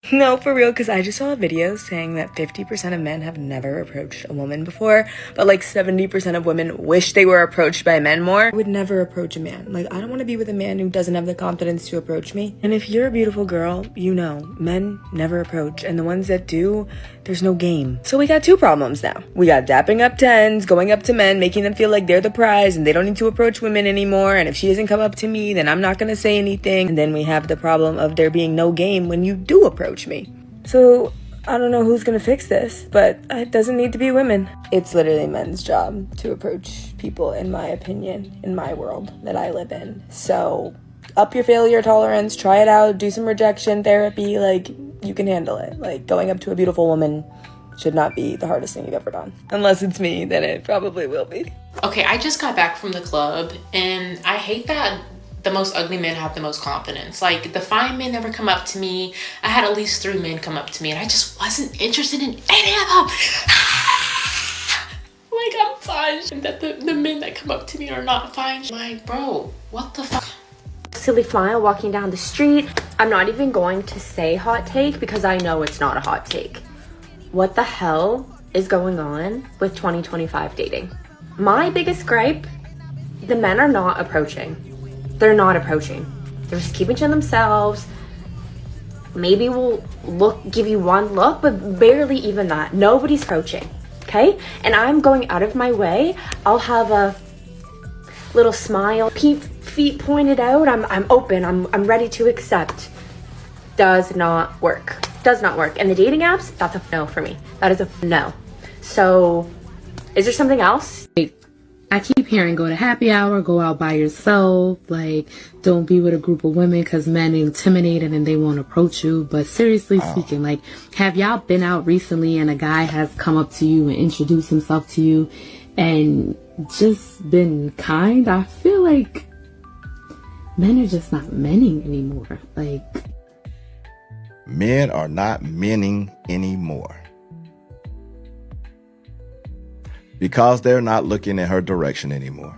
No, for real, because I just saw a video saying that 50% of men have never approached a woman before, but like 70% of women wish they were approached by men more. I would never approach a man. Like, I don't want to be with a man who doesn't have the confidence to approach me. And if you're a beautiful girl, you know, men never approach, and the ones that do, there's no game. So we got two problems now. We got dapping up tens, going up to men, making them feel like they're the prize and they don't need to approach women anymore, and if she doesn't come up to me, then I'm not gonna say anything. And then we have the problem of there being no game when you do approach me. So I don't know who's gonna fix this, but it doesn't need to be women. It's literally men's job to approach people, in my opinion, in my world that I live in. So up your failure tolerance, try it out, do some rejection therapy, like, you can handle it. Like, going up to a beautiful woman should not be the hardest thing you've ever done. Unless it's me, then it probably will be. Okay, I just got back from the club, and I hate that the most ugly men have the most confidence. Like, the fine men never come up to me. I had at least 3 men come up to me, and I just wasn't interested in any of them. Like, I'm fine. And that the men that come up to me are not fine. Like, bro, what the fuck? Silly smile walking down the street. I'm not even going to say hot take because I know it's not a hot take. What the hell is going on with 2025 dating? My biggest gripe, the men are not approaching. They're not approaching. They're just keeping to themselves. Maybe we'll give you one look, but barely even that. Nobody's approaching, okay? And I'm going out of my way. I'll have a little smile, feet pointed out. I'm open. I'm ready to accept. Does not work. Does not work. And the dating apps, that's a no for me. That is a no. So, is there something else? I keep hearing go to happy hour, go out by yourself, like don't be with a group of women because men intimidate and they won't approach you. But seriously speaking, like, have y'all been out recently and a guy has come up to you and introduced himself to you and just been kind? I feel like men are just not menning anymore. Like, men are not menning anymore. Because they're not looking in her direction anymore.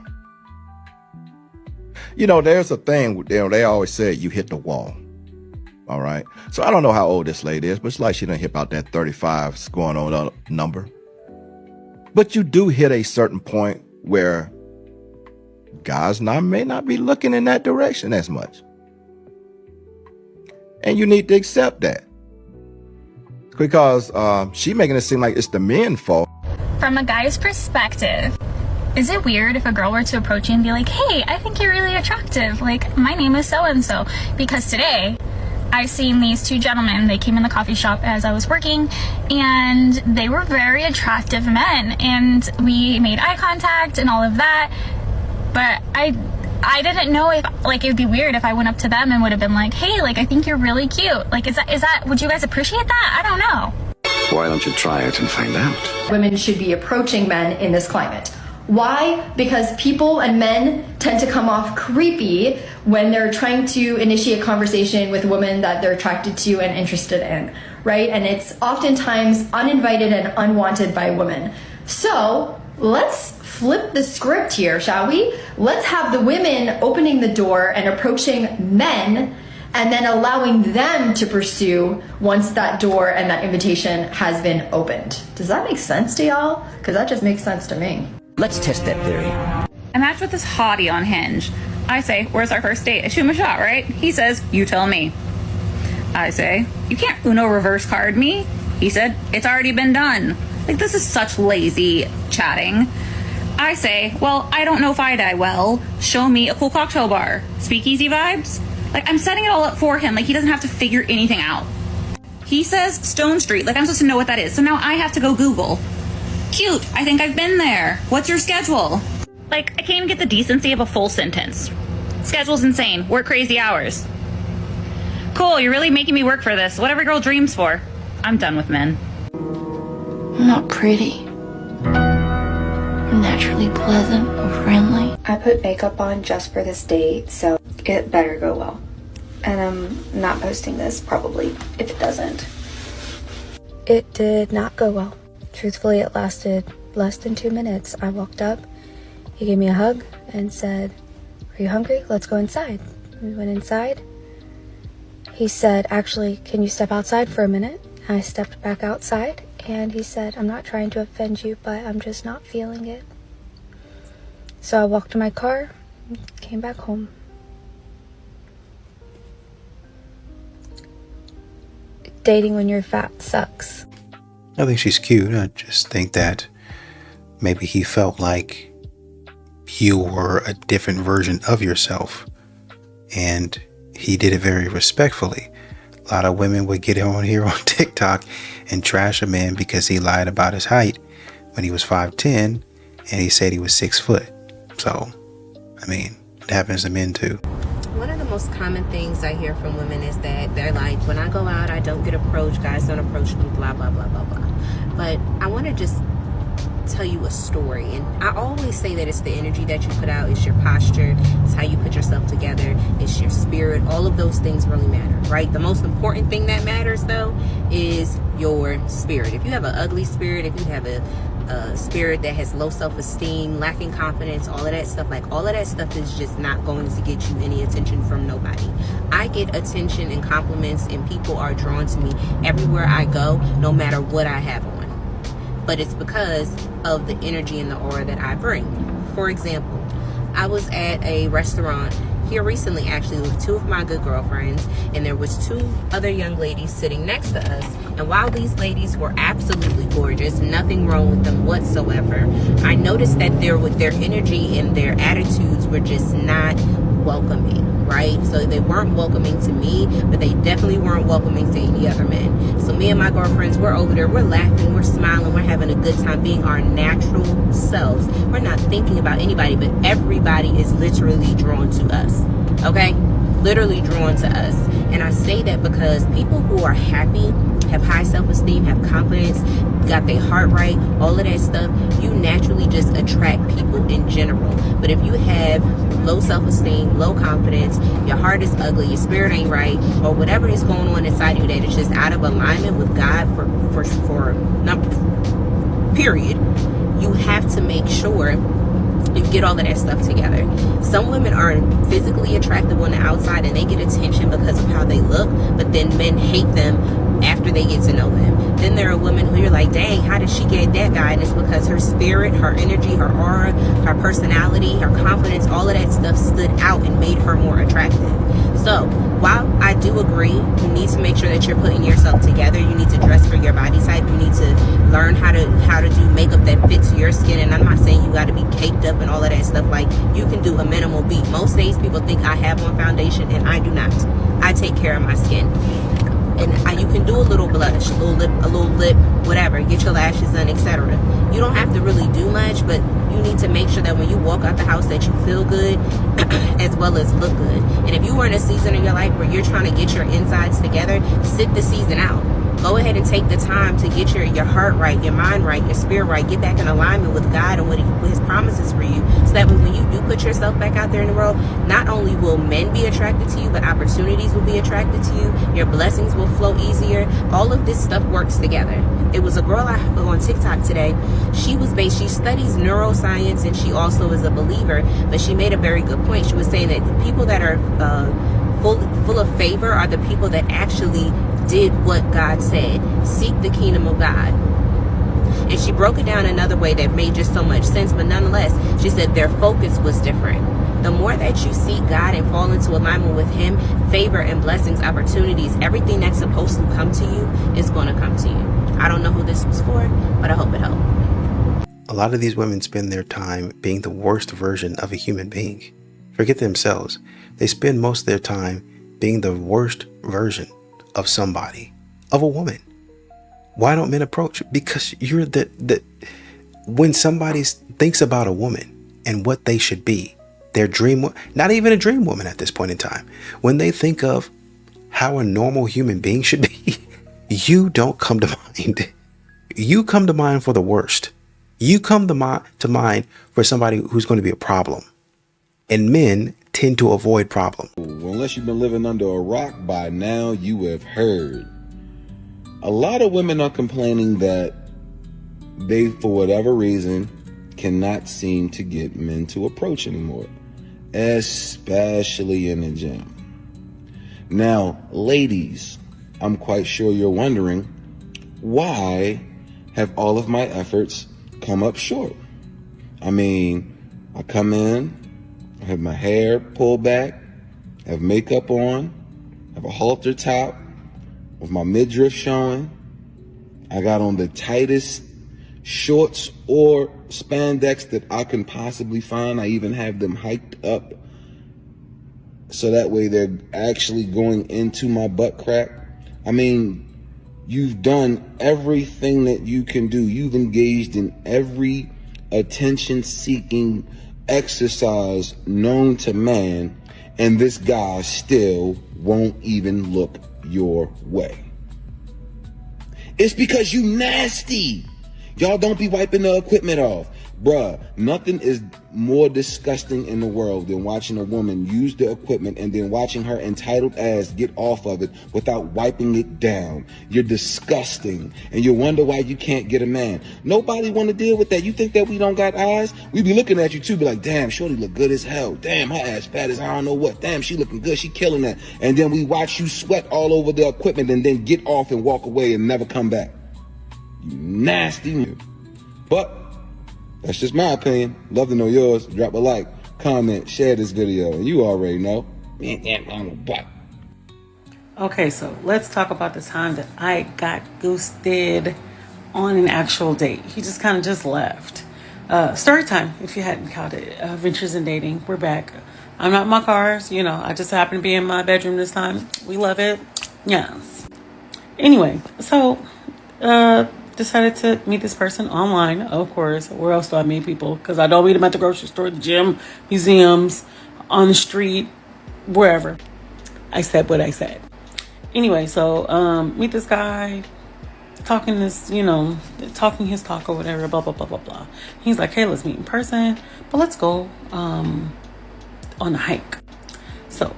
You know, there's a thing, they always say you hit the wall. All right. So I don't know how old this lady is, but it's like she done hit out that 35 going on number. But you do hit a certain point where guys may not be looking in that direction as much. And you need to accept that. Because she making it seem like it's the men's fault. From a guy's perspective, is it weird if a girl were to approach you and be like, hey, I think you're really attractive. Like, my name is so-and-so. Because today, I seen these 2 gentlemen. They came in the coffee shop as I was working, and they were very attractive men. And we made eye contact and all of that. But I didn't know if, like, it would be weird if I went up to them and would have been like, hey, like, I think you're really cute. Like, is that, would you guys appreciate that? I don't know. Why don't you try it and find out? Women should be approaching men in this climate. Why? Because people and men tend to come off creepy when they're trying to initiate conversation with women that they're attracted to and interested in, right? And it's oftentimes uninvited and unwanted by women. So let's flip the script here, shall we? Let's have the women opening the door and approaching men, and then allowing them to pursue once that door and that invitation has been opened. Does that make sense to y'all? Because that just makes sense to me. Let's test that theory. I matched with this hottie on Hinge. I say, where's our first date? I shoot him a shot, right? He says, you tell me. I say, you can't Uno reverse card me. He said, it's already been done. Like, this is such lazy chatting. I say, well, I don't know if I die well. Show me a cool cocktail bar. Speakeasy vibes? Like, I'm setting it all up for him. Like, he doesn't have to figure anything out. He says Stone Street. Like, I'm supposed to know what that is. So now I have to go Google. Cute. I think I've been there. What's your schedule? Like, I can't even get the decency of a full sentence. Schedule's insane. Work crazy hours. Cool, you're really making me work for this. What every girl dreams for. I'm done with men. I'm not pretty. I'm naturally pleasant and friendly. I put makeup on just for this date, so it better go well. And I'm not posting this, probably, if it doesn't. It did not go well. Truthfully, it lasted less than 2 minutes. I walked up, he gave me a hug and said, are you hungry? Let's go inside. We went inside. He he said, actually, can you step outside for a minute? And I stepped back outside, and he said, I'm not trying to offend you, but I'm just not feeling it. So I walked to my car, came back home. Dating when you're fat sucks. I think she's cute. I just think that maybe he felt like you were a different version of yourself, and he did it very respectfully. A lot of women would get on here on TikTok and trash a man because he lied about his height when he was 5'10", and he said he was 6 foot. So, I mean, it happens to men too. One of the most common things I hear from women is that they're like, when I go out, I don't get approached, guys don't approach me, blah, blah, blah, blah, blah. But I want to just tell you a story. And I always say that it's the energy that you put out, it's your posture, it's how you put yourself together, it's your spirit. All of those things really matter, right? The most important thing that matters, though, is your spirit. If you have an ugly spirit, if you have a spirit that has low self-esteem, lacking confidence, all of that stuff, like all of that stuff is just not going to get you any attention from nobody. I get attention and compliments, and people are drawn to me everywhere I go, no matter what I have on. But it's because of the energy and the aura that I bring. For example, I was at a restaurant here recently, actually, with 2 of my good girlfriends, and there was 2 other young ladies sitting next to us. And while these ladies were absolutely gorgeous, nothing wrong with them whatsoever, I noticed that their energy and their attitudes were just not welcoming, right? So they weren't welcoming to me, but they definitely weren't welcoming to any other men. So me and my girlfriends, we're over there, we're laughing, we're smiling, we're having a good time, being our natural selves. We're not thinking about anybody, but everybody is literally drawn to us, okay? Literally drawn to us. And I say that because people who are happy, have high self-esteem, have confidence, got their heart right, all of that stuff, you naturally just attract people in general. But if you have low self-esteem, low confidence, your heart is ugly, your spirit ain't right, or whatever is going on inside you that is just out of alignment with God for period, you have to make sure you get all of that stuff together. Some women are physically attractive on the outside and they get attention because of how they look, but then men hate them after they get to know them. Then there are women who you're like, dang, how did she get that guy? And it's because her spirit, her energy, her aura, her personality, her confidence, all of that stuff stood out and made her more attractive. So while I do agree, you need to make sure that you're putting yourself together. You need to dress for your body type. You need to learn how to do makeup that fits your skin. And I'm not saying you got to be caked up and all of that stuff. Like, you can do a minimal beat. Most days people think I have on foundation, and I do not. I take care of my skin. And you can do a little blush, a little lip, whatever, get your lashes done, etc. You don't have to really do much, but you need to make sure that when you walk out the house that you feel good as well as look good. And if you are in a season of your life where you're trying to get your insides together, sit the season out. Go ahead and take the time to get your heart right, your mind right, your spirit right. Get back in alignment with God and what His promises for you, so that when you do put yourself back out there in the world, not only will men be attracted to you, but opportunities will be attracted to you. Your blessings will flow easier. All of this stuff works together. It was a girl on TikTok today. She studies neuroscience, and she also is a believer, but she made a very good point. She was saying that the people that are full of favor are the people that actually did what God said. Seek the kingdom of God. And she broke it down another way that made just so much sense, but nonetheless, she said their focus was different. The more that you seek God and fall into alignment with Him, favor and blessings, opportunities, everything that's supposed to come to you is going to come to you. I don't know who this was for, but I hope it helped. A lot of these women spend their time being the worst version of a human being. Forget themselves. They spend most of their time being the worst version of somebody, of a woman. Why don't men approach? Because you're when somebody thinks about a woman and what they should be, their dream, not even a dream woman at this point in time, when they think of how a normal human being should be, you don't come to mind. You come to mind for the worst. You come to mind for somebody who's going to be a problem. And men tend to avoid problems. Unless you've been living under a rock by now, you have heard. A lot of women are complaining that they, for whatever reason, cannot seem to get men to approach anymore, especially in the gym. Now, ladies, I'm quite sure you're wondering, why have all of my efforts come up short? I mean, I come in, I have my hair pulled back, have makeup on, have a halter top with my midriff showing. I got on the tightest shorts or spandex that I can possibly find. I even have them hiked up so that way they're actually going into my butt crack. I mean, you've done everything that you can do. You've engaged in every attention-seeking exercise known to man, and this guy still won't even look your way. It's because you nasty. Y'all don't be wiping the equipment off. Bruh, nothing is more disgusting in the world than watching a woman use the equipment and then watching her entitled ass get off of it without wiping it down. You're disgusting. And you wonder why you can't get a man. Nobody want to deal with that. You think that we don't got eyes? We be looking at you too, be like, damn, shorty look good as hell. Damn, her ass fat as I don't know what. Damn, she looking good. She killing that. And then we watch you sweat all over the equipment and then get off and walk away and never come back. You nasty. But that's just my opinion. Love to know yours. Drop a like, comment, share this video, and you already know. Okay, so let's talk about the time that I got ghosted on an actual date. He just kind of just left. Story time, if you hadn't caught it. Ventures in Dating. We're back. I'm not in my cars. You know, I just happen to be in my bedroom this time. We love it. Yes. Anyway, so decided to meet this person online, of course. Where else do I meet people? Because I don't meet them at the grocery store, the gym, museums, on the street, wherever. I said what I said. Anyway, so meet this guy, talking his talk or whatever, blah, blah, blah, blah, blah. He's like, hey, let's meet in person, but let's go on a hike. So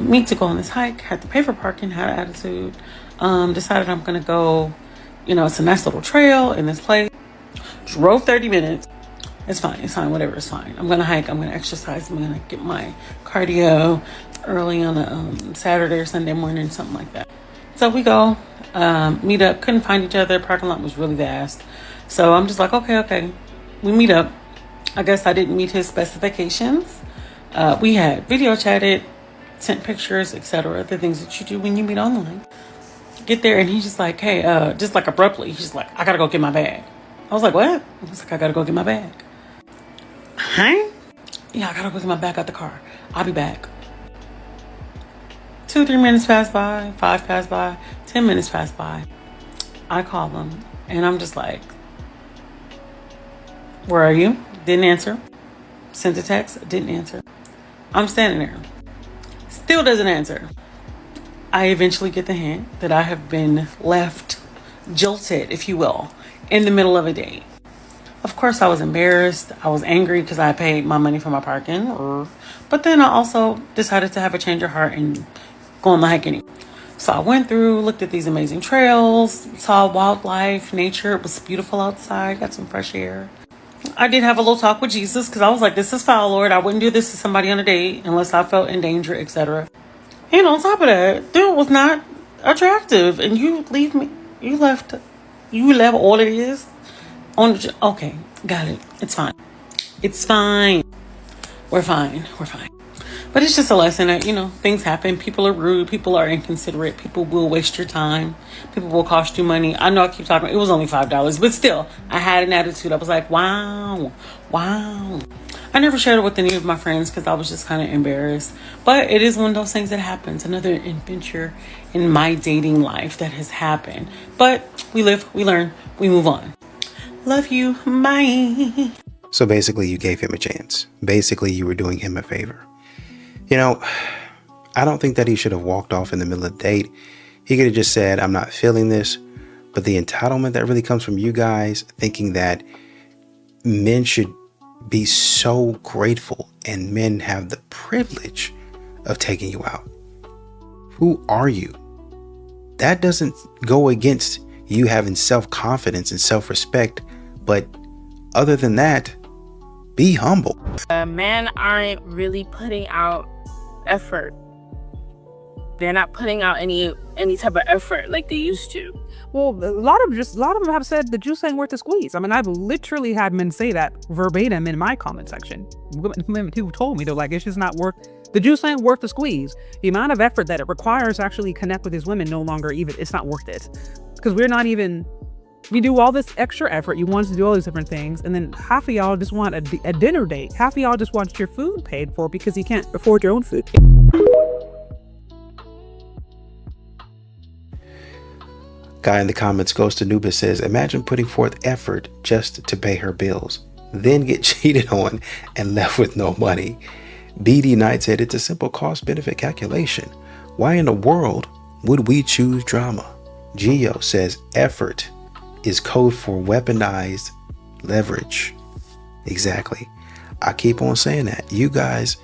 meet to go on this hike, had to pay for parking, had an attitude, decided I'm going to go. You know, it's a nice little trail in this place. Drove 30 minutes. It's fine, whatever, it's fine. I'm going to hike, I'm going to exercise, I'm going to get my cardio early on a Saturday or Sunday morning, something like that. So we go, meet up, couldn't find each other. Parking lot was really vast. So I'm just like, okay. We meet up. I guess I didn't meet his specifications. We had video chatted, sent pictures, etc. The things that you do when you meet online. Get there and he's just like, hey, just like abruptly, he's just like, I gotta go get my bag. I was like, what? He's like, I gotta go get my bag. Huh? Yeah, I gotta go get my bag out the car. I'll be back. 2-3 minutes pass by, 5 pass by, 10 minutes pass by. I call him and I'm just like, where are you? Didn't answer. Sent a text, didn't answer. I'm standing there. Still doesn't answer. I eventually get the hint that I have been left jilted, if you will, in the middle of a date. Of course, I was embarrassed. I was angry because I paid my money for my parking. But then I also decided to have a change of heart and go on the hike anyway. So I went through, looked at these amazing trails, saw wildlife, nature. It was beautiful outside, got some fresh air. I did have a little talk with Jesus because I was like, this is foul, Lord. I wouldn't do this to somebody on a date unless I felt in danger, etc. And on top of that, dude was not attractive. And you left all it is on the, okay, got it. It's fine. We're fine. But it's just a lesson that, things happen. People are rude. People are inconsiderate. People will waste your time. People will cost you money. I know I keep talking. It was only $5. But still, I had an attitude. I was like, wow. I never shared it with any of my friends because I was just kind of embarrassed. But it is one of those things that happens. Another adventure in my dating life that has happened. But we live, we learn, we move on. Love you. Bye. So basically you gave him a chance. Basically you were doing him a favor. I don't think that he should have walked off in the middle of the date. He could have just said, I'm not feeling this. But the entitlement that really comes from you guys thinking that men should be so grateful and men have the privilege of taking you out. Who are you? That doesn't go against you having self-confidence and self-respect. But other than that, be humble. Men aren't really putting out effort they're not putting out any type of effort like they used to. Well, a lot of them have said the juice ain't worth the squeeze. I mean, I've literally had men say that verbatim in my comment section. Women who told me, they're like, it's just not worth, the juice ain't worth the squeeze. The amount of effort that it requires to actually connect with these women no longer even, it's not worth it. Because we do all this extra effort. You want us to do all these different things. And then half of y'all just want a dinner date. Half of y'all just want your food paid for because you can't afford your own food. Guy in the comments goes to Nuba says, imagine putting forth effort just to pay her bills, then get cheated on and left with no money. BD Knight said it's a simple cost benefit calculation. Why in the world would we choose drama? Geo says effort is code for weaponized leverage. Exactly. I keep on saying that. You guys,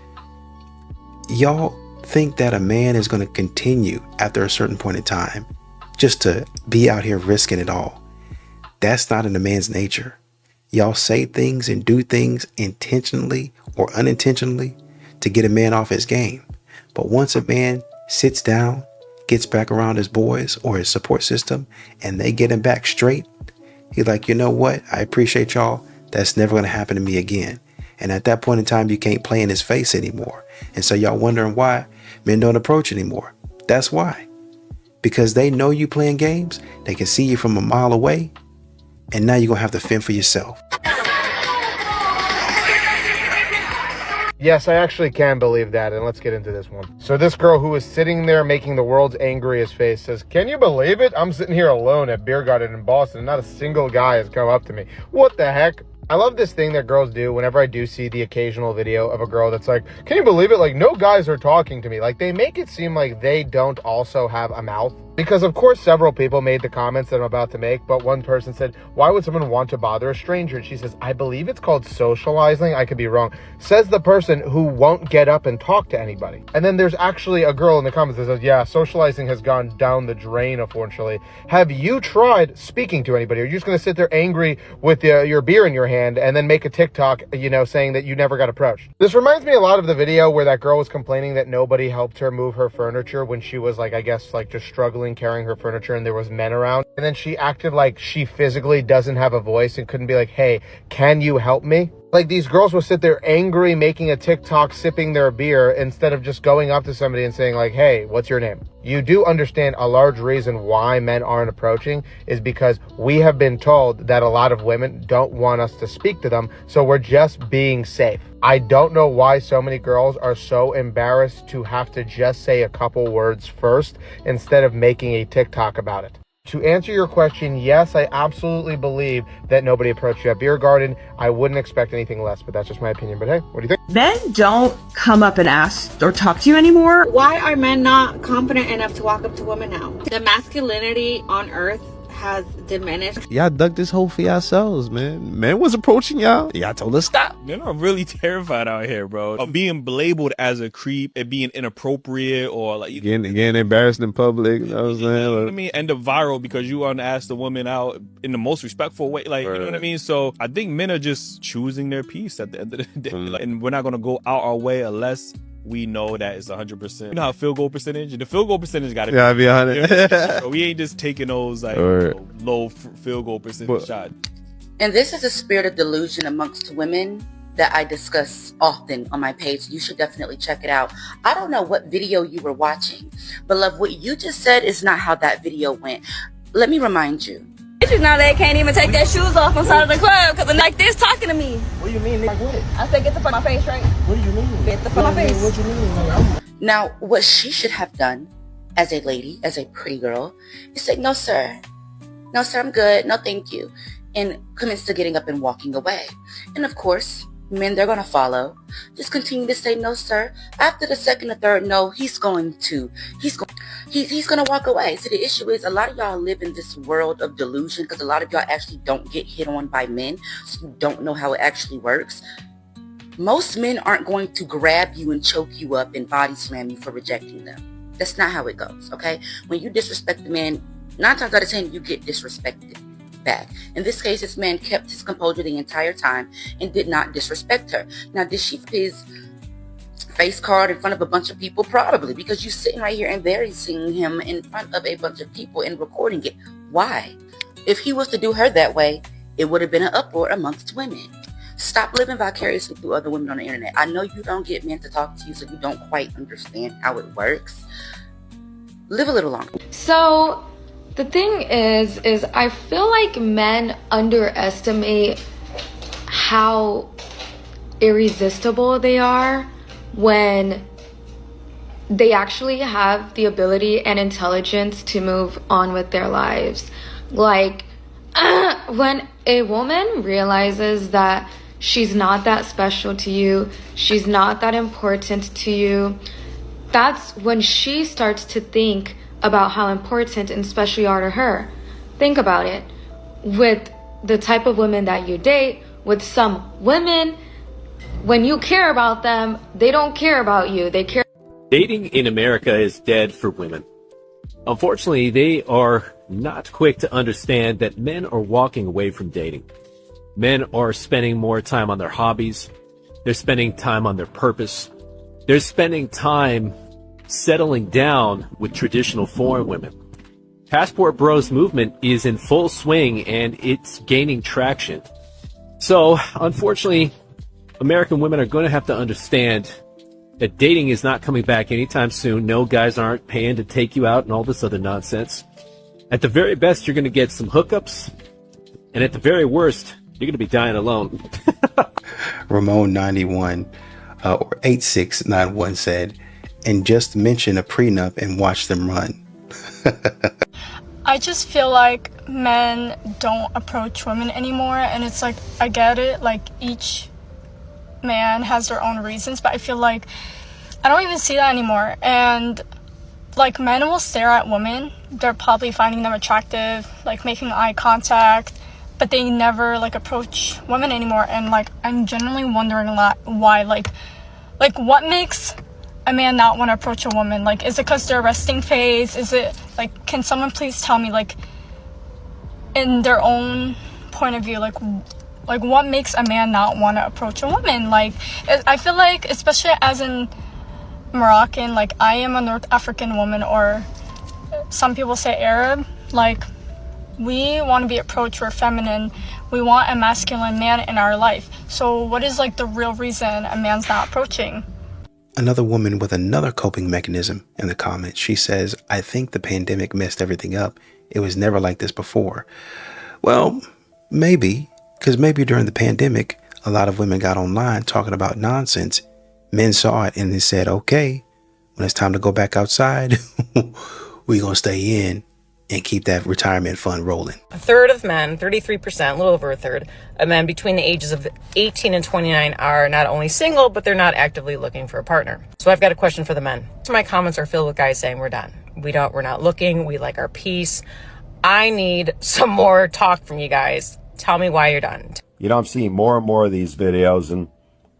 y'all think that a man is going to continue after a certain point in time just to be out here risking it all. That's not in a man's nature. Y'all say things and do things intentionally or unintentionally to get a man off his game. But once a man sits down, gets back around his boys or his support system, and they get him back straight, he's like, you know what? I appreciate y'all. That's never going to happen to me again. And at that point in time, you can't play in his face anymore. And so y'all wondering why men don't approach anymore. That's why. Because they know you playing games. They can see you from a mile away. And now you're going to have to fend for yourself. Yes, I actually can believe that, and let's get into this one. So this girl who is sitting there making the world's angriest face says, can you believe it? I'm sitting here alone at Beer Garden in Boston, and not a single guy has come up to me. What the heck? I love this thing that girls do whenever I do see the occasional video of a girl that's like, can you believe it? Like, no guys are talking to me. Like, they make it seem like they don't also have a mouth. Because, of course, several people made the comments that I'm about to make, but one person said, why would someone want to bother a stranger? And she says, I believe it's called socializing. I could be wrong. Says the person who won't get up and talk to anybody. And then there's actually a girl in the comments that says, yeah, socializing has gone down the drain, unfortunately. Have you tried speaking to anybody? Are you just going to sit there angry with your beer in your hand and then make a TikTok, saying that you never got approached? This reminds me a lot of the video where that girl was complaining that nobody helped her move her furniture when she was like, I guess, like just struggling carrying her furniture and there was men around. And then she acted like she physically doesn't have a voice and couldn't be like, hey, can you help me? Like, these girls will sit there angry, making a TikTok, sipping their beer, instead of just going up to somebody and saying like, hey, what's your name? You do understand a large reason why men aren't approaching is because we have been told that a lot of women don't want us to speak to them, so we're just being safe. I don't know why so many girls are so embarrassed to have to just say a couple words first instead of making a TikTok about it. To answer your question, yes, I absolutely believe that nobody approached you at Beer Garden. I wouldn't expect anything less, but that's just my opinion. But hey, what do you think? Men don't come up and ask or talk to you anymore. Why are men not confident enough to walk up to women now? The masculinity on earth has diminished. Y'all dug this hole for yourselves, man. Man was approaching y'all. Y'all told us stop. Men are really terrified out here, bro, of being labeled as a creep and being inappropriate or like getting embarrassed in public. You know what I'm saying? You know what I mean? End up viral because you unasked the woman out in the most respectful way. Like, you know what I mean? So I think men are just choosing their peace at the end of the day. Like, and we're not gonna go out our way unless we know that it's 100%. You know how field goal percentage? The field goal percentage got to be 100. So we ain't just taking those like low field goal percentage shots. And this is a spirit of delusion amongst women that I discuss often on my page. You should definitely check it out. I don't know what video you were watching, but love, what you just said is not how that video went. Let me remind you. Bitches now they can't even take their shoes off inside of the club because they're like this talking to me. What do you mean? Like what? I said, get the fuck out my face, right? What do you mean? Get the fuck out my face. What do you mean? Now, what she should have done as a lady, as a pretty girl, is say, no, sir. No, sir, I'm good. No, thank you. And commits to getting up and walking away. And of course, men, they're going to follow. Just continue to say, no, sir. After the second or third no, he's going to walk away. So the issue is a lot of y'all live in this world of delusion because a lot of y'all actually don't get hit on by men. So you don't know how it actually works. Most men aren't going to grab you and choke you up and body slam you for rejecting them. That's not how it goes, okay? When you disrespect the man, 9 times out of 10, you get disrespected back. In this case, this man kept his composure the entire time and did not disrespect her. Now, did she his face card in front of a bunch of people? Probably, because you're sitting right here embarrassing him in front of a bunch of people and recording it. Why? If he was to do her that way, it would have been an uproar amongst women. Stop living vicariously through other women on the internet. I know you don't get men to talk to you, so you don't quite understand how it works. Live a little longer. So the thing is I feel like men underestimate how irresistible they are when they actually have the ability and intelligence to move on with their lives. Like, when a woman realizes that she's not that special to you, she's not that important to you, that's when she starts to think about how important and special you are to her. Think about it. With the type of women that you date, with some women, when you care about them, they don't care about you. They care. Dating in America is dead for women. Unfortunately, they are not quick to understand that men are walking away from dating. Men are spending more time on their hobbies. They're spending time on their purpose. They're spending time settling down with traditional foreign women. Passport Bros movement is in full swing and it's gaining traction. So, unfortunately, American women are going to have to understand that dating is not coming back anytime soon. No, guys aren't paying to take you out and all this other nonsense. At the very best, you're going to get some hookups. And at the very worst, you're going to be dying alone. Ramon 91 or 8691 said, and just mention a prenup and watch them run. I just feel like men don't approach women anymore, and it's like, I get it, like each man has their own reasons, but I feel like I don't even see that anymore. And like, men will stare at women, they're probably finding them attractive, like making eye contact, but they never like approach women anymore. And like, I'm genuinely wondering a lot why. Like what makes a man not want to approach a woman? Like, is it because they're resting phase? Is it like, can someone please tell me, like, in their own point of view, like what makes a man not want to approach a woman? Like, I feel like, especially as in Moroccan, like I am a North African woman, or some people say Arab, like we want to be approached, we're feminine, we want a masculine man in our life. So what is like the real reason a man's not approaching? Another woman with another coping mechanism in the comments, she says, I think the pandemic messed everything up. It was never like this before. Well, maybe, because maybe during the pandemic, a lot of women got online talking about nonsense. Men saw it and they said, okay, when it's time to go back outside, we're going to stay in and keep that retirement fund rolling. A third of men, 33%, a little over a third of men between the ages of 18 and 29 are not only single, but they're not actively looking for a partner. So I've got a question for the men. So my comments are filled with guys saying we're done. We're not looking. We like our peace. I need some more talk from you guys. Tell me why you're done. You know, I'm seeing more and more of these videos, and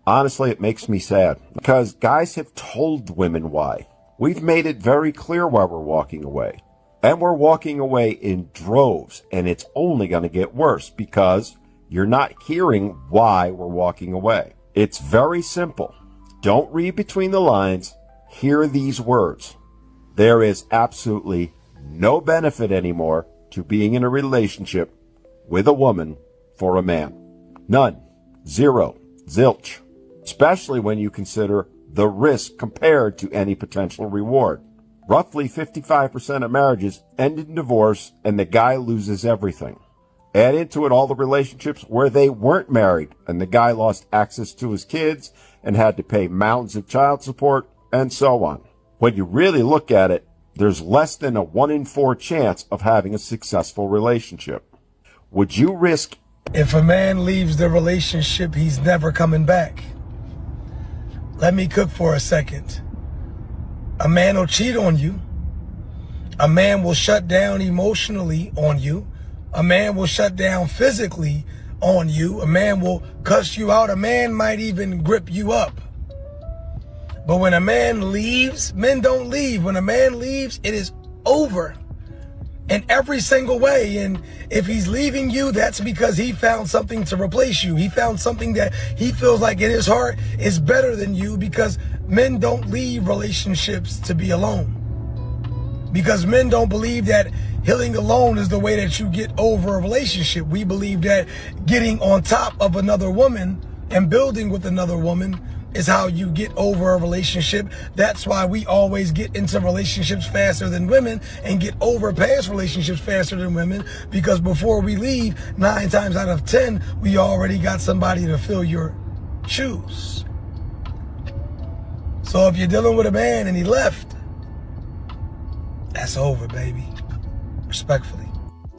honestly, it makes me sad because guys have told women why. We've made it very clear why we're walking away. And we're walking away in droves, and it's only going to get worse because you're not hearing why we're walking away. It's very simple. Don't read between the lines. Hear these words. There is absolutely no benefit anymore to being in a relationship with a woman for a man. None. Zero. Zilch. Especially when you consider the risk compared to any potential reward. Roughly 55% of marriages end in divorce and the guy loses everything. Add into it all the relationships where they weren't married and the guy lost access to his kids and had to pay mountains of child support and so on. When you really look at it, there's less than a 1 in 4 chance of having a successful relationship. Would you risk? If a man leaves the relationship, he's never coming back. Let me cook for a second. A man will cheat on you. A man will shut down emotionally on you. A man will shut down physically on you. A man will cuss you out. A man might even grip you up. But when a man leaves, men don't leave. When a man leaves, it is over. in every single way. And if he's leaving you, that's because he found something to replace you. He found something that he feels like in his heart is better than you, because men don't leave relationships to be alone. Because men don't believe that healing alone is the way that you get over a relationship. We believe that getting on top of another woman and building with another woman is how you get over a relationship. That's why we always get into relationships faster than women and get over past relationships faster than women, because before we leave, 9 times out of 10, we already got somebody to fill your shoes. So if you're dealing with a man and he left, that's over, baby. Respectfully.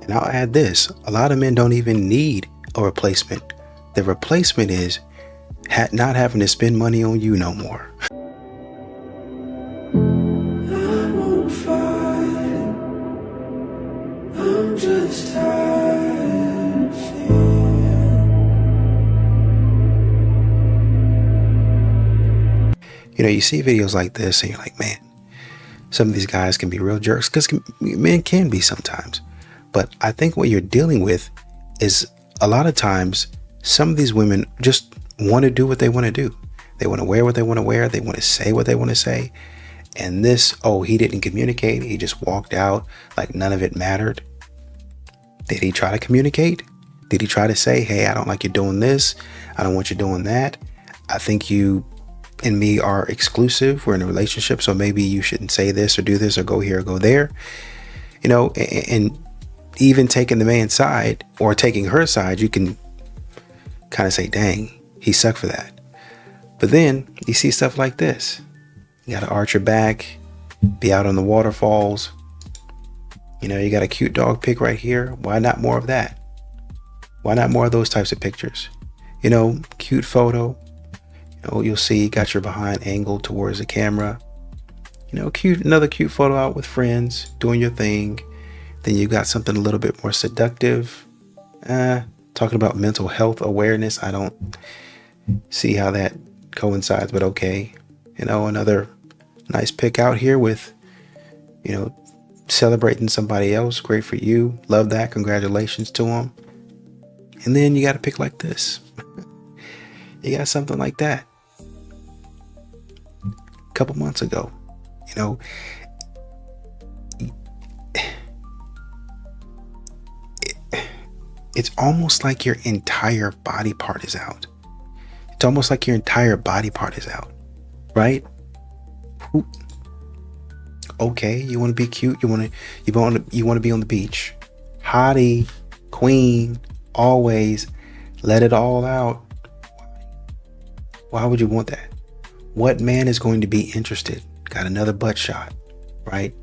And I'll add this. A lot of men don't even need a replacement. The replacement is not having to spend money on you no more. I won't fight. I'm just tired of You know, you see videos like this and you're like, man, some of these guys can be real jerks, because men can be sometimes. But I think what you're dealing with is a lot of times some of these women just want to do what they want to do. They want to wear what they want to wear. They want to say what they want to say. And this, oh, he didn't communicate. He just walked out like none of it mattered. Did he try to communicate? Did he try to say, hey, I don't like you doing this. I don't want you doing that. I think you and me are exclusive. We're in a relationship, so maybe you shouldn't say this or do this or go here or go there. You know, and even taking the man's side or taking her side, you can kind of say, dang, he sucked for that. But then you see stuff like this. You got to arch your back, be out on the waterfalls. You know, you got a cute dog pic right here. Why not more of that? Why not more of those types of pictures? You know, cute photo. You know, you'll see you got your behind angled towards the camera. You know, another cute photo out with friends, doing your thing. Then you got something a little bit more seductive. Talking about mental health awareness. I don't see how that coincides, but okay. You know, another nice pic out here with, you know, celebrating somebody else. Great for you. Love that. Congratulations to them. And then you got a pic like this. You got something like that. A couple months ago. You know, it's almost like your entire body part is out. It's almost like your entire body part is out, right? Okay, you want to be cute. You want to be on the beach. Hottie, queen, always let it all out. Why would you want that? What man is going to be interested? Got another butt shot, right?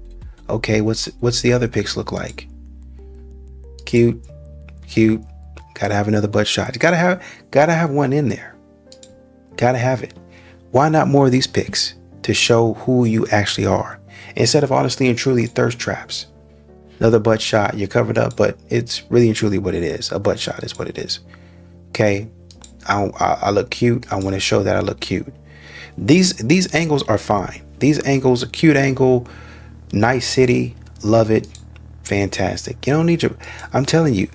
Okay, what's the other pics look like? Cute. Gotta have another butt shot. Gotta have one in there. Gotta have it. Why not more of these pics to show who you actually are, instead of honestly and truly thirst traps? Another butt shot. You're covered up, but it's really and truly what it is. A butt shot is what it is. Okay, I look cute. I want to show that I look cute. These angles are fine. These angles, a cute angle, nice city, love it, fantastic. You don't need I'm telling you,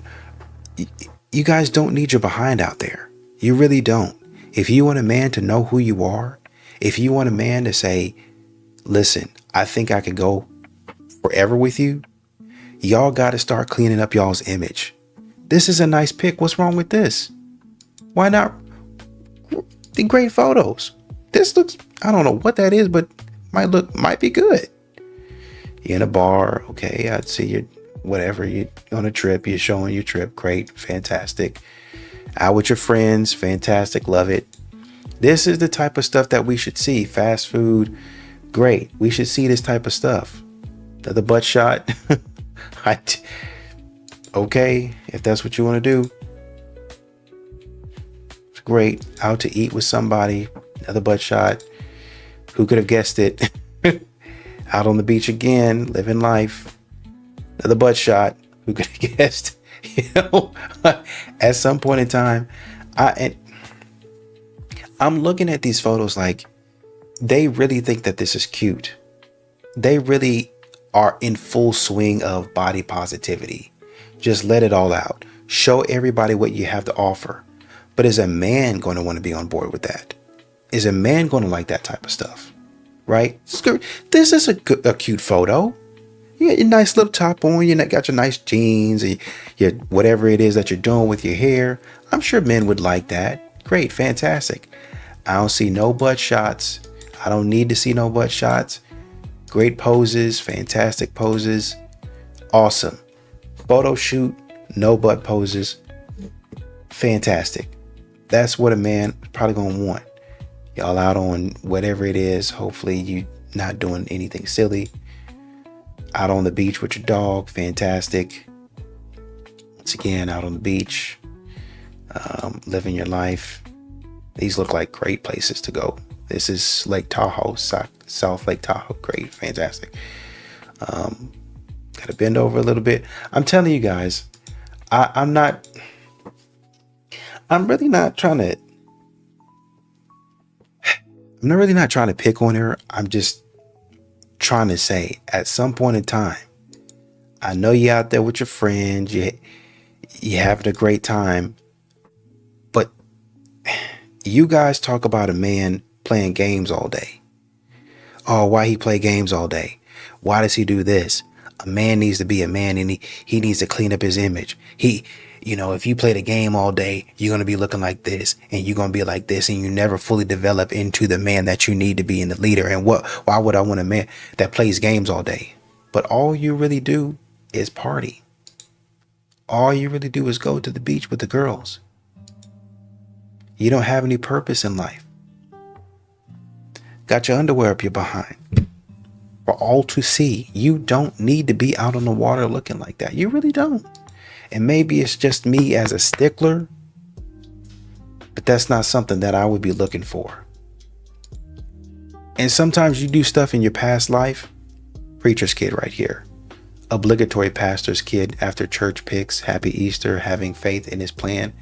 you guys don't need your behind out there. You really don't. If you want a man to know who you are, if you want a man to say, listen, I think I could go forever with you, y'all got to start cleaning up y'all's image. This is a nice pic. What's wrong with this? Why not? The great photos. This looks, I don't know what that is, but might be good. You're in a bar. Okay, I'd see you, whatever. You're on a trip. You're showing your trip. Great. Fantastic. Out with your friends. Fantastic. Love it. This is the type of stuff that we should see. Fast food. Great. We should see this type of stuff. The butt shot. Okay, if that's what you want to do. It's great. Out to eat with somebody. Another butt shot. Who could have guessed it? Out on the beach again, living life. Another butt shot. Who could have guessed? You know, at some point in time, I'm looking at these photos like they really think that this is cute. They really are in full swing of body positivity. Just let it all out. Show everybody what you have to offer. But is a man going to want to be on board with that? Is a man going to like that type of stuff? Right? This is a cute photo. You got your nice little top on. You got your nice jeans. And your whatever it is that you're doing with your hair. I'm sure men would like that. Great. Fantastic. I don't see no butt shots. I don't need to see no butt shots. Great poses. Fantastic poses. Awesome. Photo shoot. No butt poses. Fantastic. That's what a man is probably going to want. Y'all out on whatever it is. Hopefully you not doing anything silly. Out on the beach with your dog. Fantastic. Once again, out on the beach. Living your life. These look like great places to go. This is Lake Tahoe. South Lake Tahoe. Great. Fantastic. Got to bend over a little bit. I'm telling you guys. I'm really not trying to pick on her. I'm just trying to say at some point in time, I know you're out there with your friends, you're having a great time, but you guys talk about a man playing games all day. Oh, why he play games all day? Why does he do this? A man needs to be a man, and he needs to clean up his image. If you play the game all day, you're going to be looking like this and you're going to be like this, and you never fully develop into the man that you need to be in the leader. And why would I want a man that plays games all day? But all you really do is party. All you really do is go to the beach with the girls. You don't have any purpose in life. Got your underwear up your behind for all to see. You don't need to be out on the water looking like that. You really don't. And maybe it's just me as a stickler, but that's not something that I would be looking for. And sometimes you do stuff in your past life. Preacher's kid right here. Obligatory pastor's kid after church picks, happy Easter, having faith in his plan.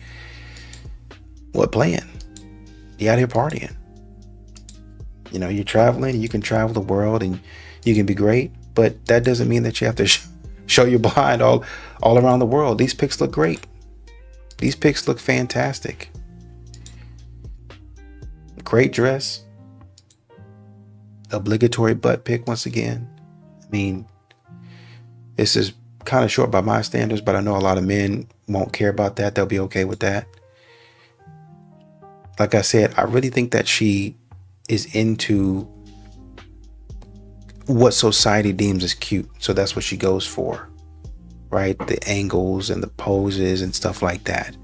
What plan? You out here partying. You're traveling, you can travel the world and you can be great, but that doesn't mean that you have to show your behind all around the world. These pics look great. These pics look fantastic. Great dress. Obligatory butt pic once again. I mean, this is kind of short by my standards, but I know a lot of men won't care about that. They'll be okay with that. Like I said, I really think that she is into what society deems as cute. So that's what she goes for, right? The angles and the poses and stuff like that.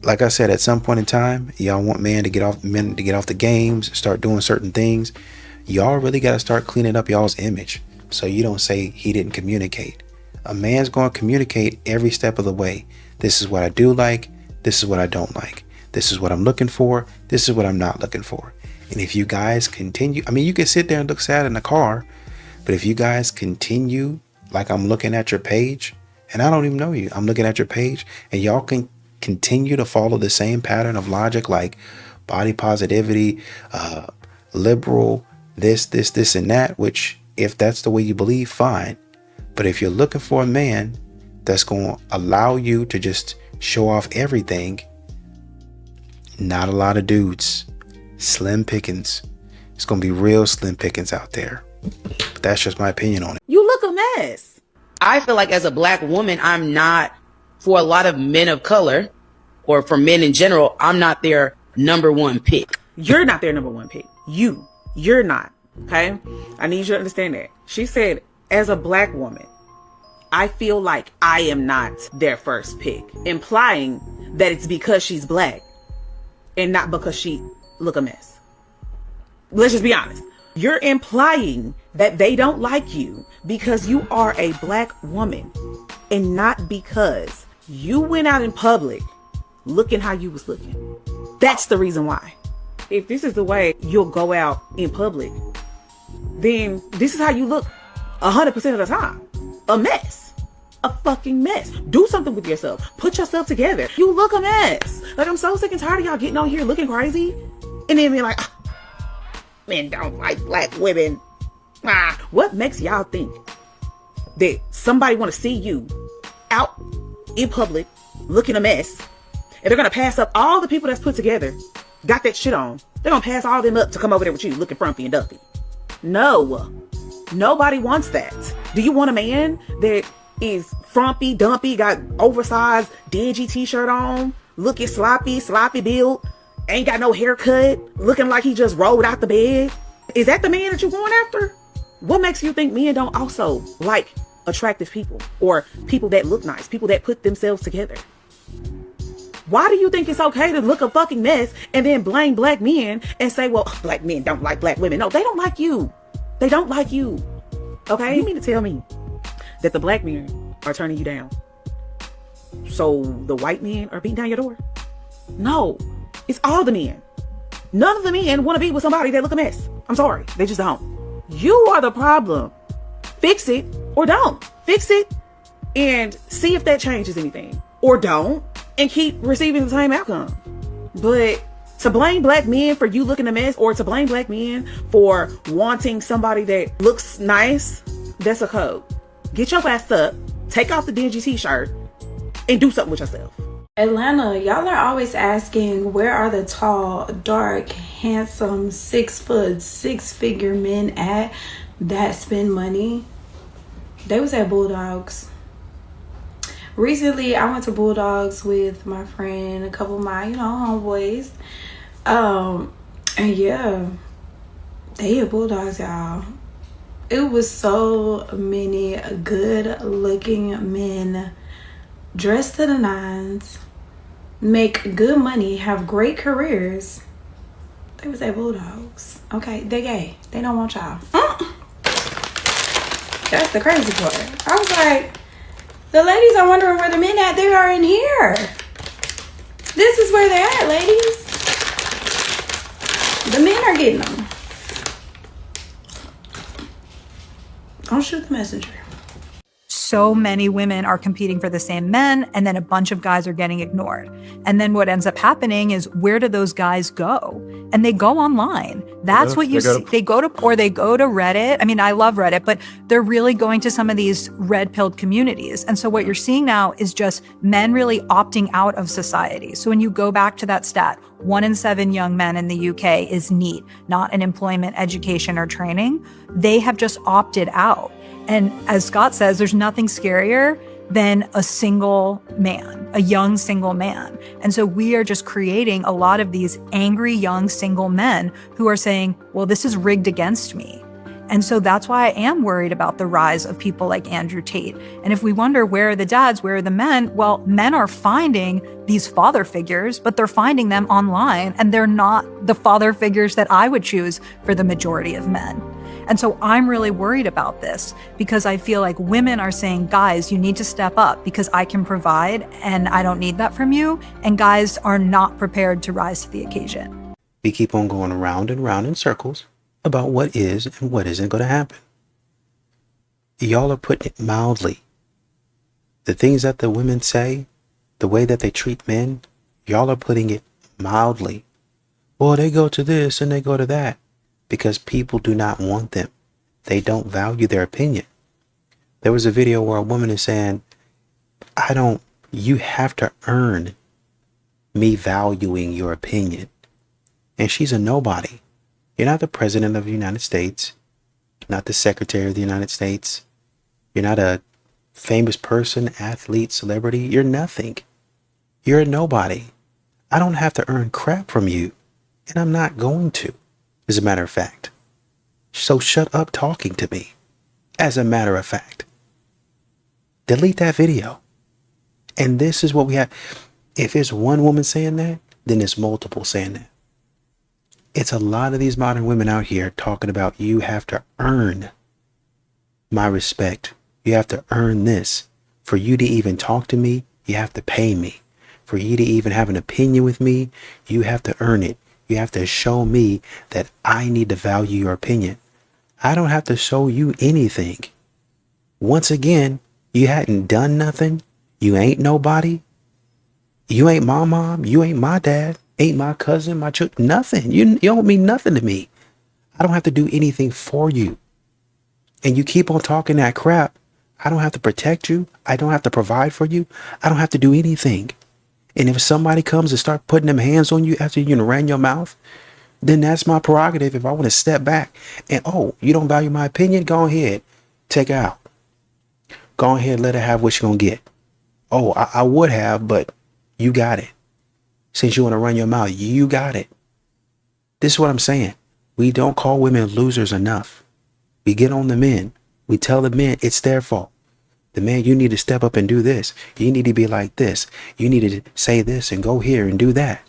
Like I said, at some point in time, y'all want men to get off the games, start doing certain things. Y'all really got to start cleaning up y'all's image. So you don't say he didn't communicate. A man's going to communicate every step of the way. This is what I do like. This is what I don't like. This is what I'm looking for. This is what I'm not looking for. And if you guys continue, you can sit there and look sad in the car, but if you guys continue, like I'm looking at your page, and I don't even know you, I'm looking at your page, and y'all can continue to follow the same pattern of logic, like body positivity, liberal, this, and that, which if that's the way you believe, fine. But if you're looking for a man that's going to allow you to just show off everything, not a lot of dudes. Slim pickings. It's going to be real slim pickings out there. But that's just my opinion on it. You look a mess. I feel like as a black woman, I'm not, for a lot of men of color, or for men in general, I'm not their number one pick. You're not their number one pick. You're not. Okay? I need you to understand that. She said, as a black woman, I feel like I am not their first pick, implying that it's because she's black and not because she look a mess. Let's just be honest. You're implying that they don't like you because you are a black woman and not because you went out in public looking how you was looking. That's the reason why. If this is the way you'll go out in public, then this is how you look 100% of the time. A mess. A fucking mess. Do something with yourself. Put yourself together. You look a mess. Like, I'm so sick and tired of y'all getting on here looking crazy and then being like, men don't like black women. What makes y'all think that somebody want to see you out in public looking a mess, and they're gonna pass up all the people that's put together, got that shit on? They're gonna pass all them up to come over there with you looking frumpy and dumpy. No, nobody wants that. Do you want a man that is frumpy, dumpy, got oversized, dingy t-shirt on, looking sloppy built, ain't got no haircut, looking like he just rolled out the bed? Is that the man that you're going after? What makes you think men don't also like attractive people, or people that look nice, people that put themselves together? Why do you think it's okay to look a fucking mess and then blame black men and say, well, black men don't like black women? No, they don't like you. They don't like you. Okay? You mean to tell me that the black men are turning you down, so the white men are beating down your door? No, it's all the men. None of the men want to be with somebody that look a mess. I'm sorry, they just don't. You are the problem. Fix it or don't. Fix it and see if that changes anything, or don't, and keep receiving the same outcome. But to blame black men for you looking a mess, or to blame black men for wanting somebody that looks nice, that's a code. Get your ass up, take off the dingy t-shirt, and do something with yourself. Atlanta, y'all are always asking, where are the tall, dark, handsome, 6 foot, 6-figure men at that spend money? They was at Bulldogs. Recently, I went to Bulldogs with my friend, a couple of my, homeboys. And yeah, they at Bulldogs, y'all. It was so many good looking men dressed to the nines, make good money, have great careers. They was at Bulldogs. Okay, they gay. They don't want y'all. That's the crazy part. I was like, the ladies are wondering where the men at. They are in here. This is where they're at, ladies. The men are getting them. Don't shoot the messenger. So many women are competing for the same men, and then a bunch of guys are getting ignored. And then what ends up happening is, where do those guys go? And they go online. That's what you see. They go to Reddit. I mean, I love Reddit, but they're really going to some of these red-pilled communities. And so what you're seeing now is just men really opting out of society. So when you go back to that stat, 1 in 7 young men in the UK is NEET, not an employment, education, or training. They have just opted out. And as Scott says, there's nothing scarier than a single man, a young single man. And so we are just creating a lot of these angry young single men who are saying, well, this is rigged against me. And so that's why I am worried about the rise of people like Andrew Tate. And if we wonder, where are the dads, where are the men? Well, men are finding these father figures, but they're finding them online, and they're not the father figures that I would choose for the majority of men. And so I'm really worried about this, because I feel like women are saying, guys, you need to step up because I can provide and I don't need that from you. And guys are not prepared to rise to the occasion. We keep on going around and round in circles about what is and what isn't going to happen. Y'all are putting it mildly. The things that the women say, the way that they treat men, y'all are putting it mildly. Well, they go to this and they go to that. Because people do not want them. They don't value their opinion. There was a video where a woman is saying, you have to earn me valuing your opinion. And she's a nobody. You're not the president of the United States. Not the secretary of the United States. You're not a famous person, athlete, celebrity. You're nothing. You're a nobody. I don't have to earn crap from you. And I'm not going to. As a matter of fact. So shut up talking to me. As a matter of fact. Delete that video. And this is what we have. If it's one woman saying that, then it's multiple saying that. It's a lot of these modern women out here talking about, you have to earn my respect. You have to earn this. For you to even talk to me, you have to pay me. For you to even have an opinion with me, you have to earn it. You have to show me that I need to value your opinion. I don't have to show you anything. Once again, you hadn't done nothing. You ain't nobody. You ain't my mom. You ain't my dad. Ain't my cousin, my nothing. You don't mean nothing to me. I don't have to do anything for you. and you keep on talking that crap, I don't have to protect you. I don't have to provide for you. I don't have to do anything. And if somebody comes and start putting them hands on you after you ran your mouth, then that's my prerogative. If I want to step back and, oh, you don't value my opinion, go ahead, take her out. Go ahead, let her have what she's going to get. Oh, I would have, but you got it. Since you want to run your mouth, you got it. This is what I'm saying. We don't call women losers enough. We get on the men. We tell the men it's their fault. The man, you need to step up and do this. You need to be like this. You need to say this and go here and do that.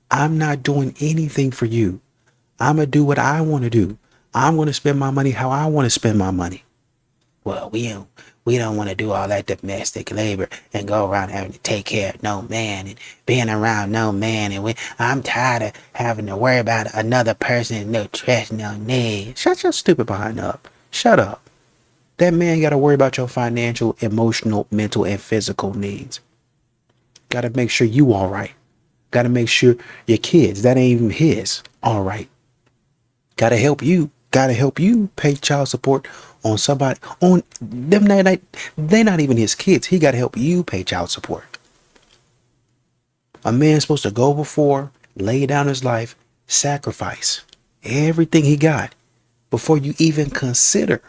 I'm not doing anything for you. I'm going to do what I want to do. I'm going to spend my money how I want to spend my money. Well, we don't want to do all that domestic labor and go around having to take care of no man and being around no man. And I'm tired of having to worry about another person's nutritional needs. Shut your stupid behind up. Shut up. That man got to worry about your financial, emotional, mental, and physical needs. Got to make sure you all right. Got to make sure your kids, that ain't even his, all right. Got to help you. Got to help you pay child support on somebody, on them. They're not even his kids. He got to help you pay child support. A man's supposed to go before, lay down his life, sacrifice everything he got before you even consider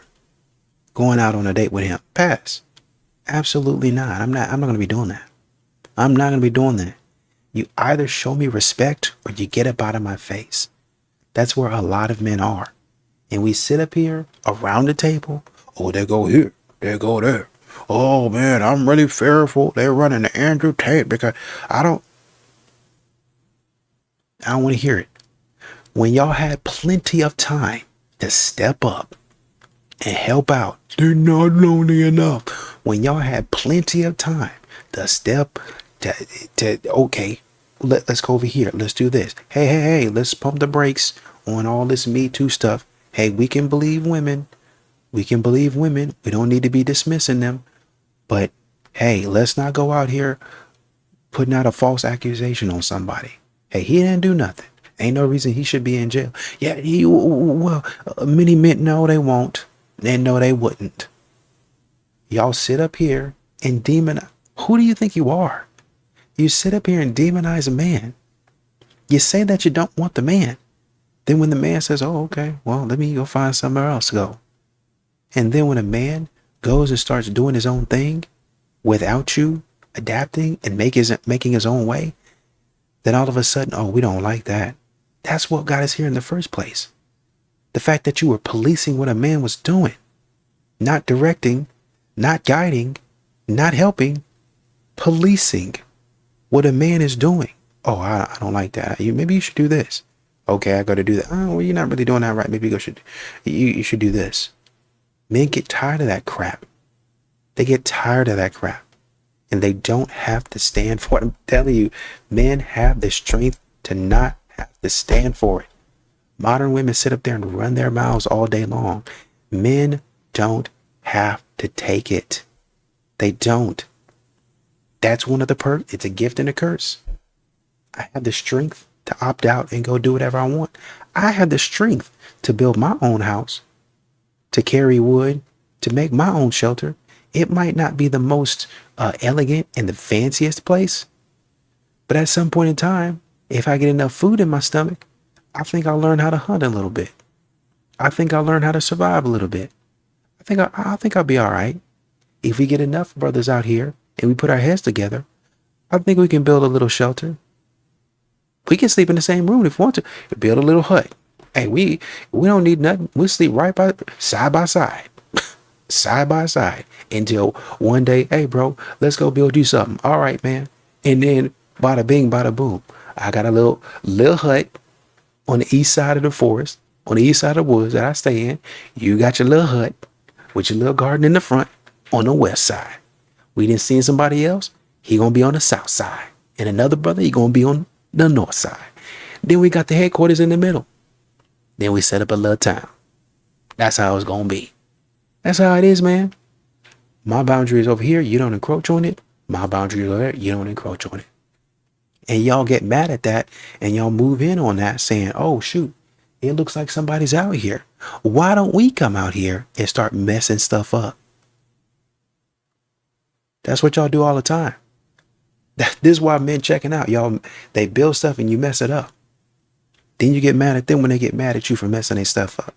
going out on a date with him. Pass. Absolutely not. I'm not going to be doing that. I'm not going to be doing that. You either show me respect or you get up out of my face. That's where a lot of men are. And we sit up here around the table. Oh, they go here. They go there. Oh, man, I'm really fearful. They're running the Andrew Tate because I don't want to hear it. When y'all had plenty of time to step up and help out, they're not lonely enough. When y'all had plenty of time to step to okay, let's go over here. Let's do this. Hey, let's pump the brakes on all this Me Too stuff. Hey, we can believe women. We can believe women. We don't need to be dismissing them. But hey, let's not go out here putting out a false accusation on somebody. Hey, he didn't do nothing. Ain't no reason he should be in jail. Yeah, many men, no, they won't. And no, they wouldn't. Y'all sit up here and demonize. Who do you think you are? You sit up here and demonize a man. You say that you don't want the man. Then when the man says, oh, okay, well, let me go find somewhere else to go. And then when a man goes and starts doing his own thing without you adapting and making his own way, then all of a sudden, oh, we don't like that. That's what got us here in the first place. The fact that you were policing what a man was doing, not directing, not guiding, not helping, policing what a man is doing. Oh, I don't like that. Maybe you should do this. Okay, I got to do that. Oh, well, you're not really doing that right. Maybe you should do this. Men get tired of that crap. They get tired of that crap. And they don't have to stand for it. I'm telling you, men have the strength to not have to stand for it. Modern women sit up there and run their mouths all day long. Men don't have to take it. They don't. That's one of the perks. It's a gift and a curse. I have the strength to opt out and go do whatever I want. I have the strength to build my own house, to carry wood, to make my own shelter. It might not be the most elegant and the fanciest place, but at some point in time, if I get enough food in my stomach, I think I'll learn how to hunt a little bit. I think I'll learn how to survive a little bit. I think I'll be all right. If we get enough brothers out here and we put our heads together, I think we can build a little shelter. We can sleep in the same room if we want to. Build a little hut. Hey, we don't need nothing. We'll sleep side by side. Side by side. Until one day, hey bro, let's go build you something. All right, man. And then bada bing, bada boom. I got a little hut on the east side of the forest, on the east side of the woods that I stay in. You got your little hut with your little garden in the front on the west side. We didn't see somebody else. He gonna be on the south side. And another brother, he gonna be on the north side. Then we got the headquarters in the middle. Then we set up a little town. That's how it's gonna be. That's how it is, man. My boundary is over here. You don't encroach on it. My boundary is over there. You don't encroach on it. And y'all get mad at that and y'all move in on that saying, oh, shoot, It looks like somebody's out here. Why don't we come out here and start messing stuff up? That's what y'all do all the time. This is why men checking out. Y'all, they build stuff and you mess it up. Then you get mad at them when they get mad at you for messing their stuff up.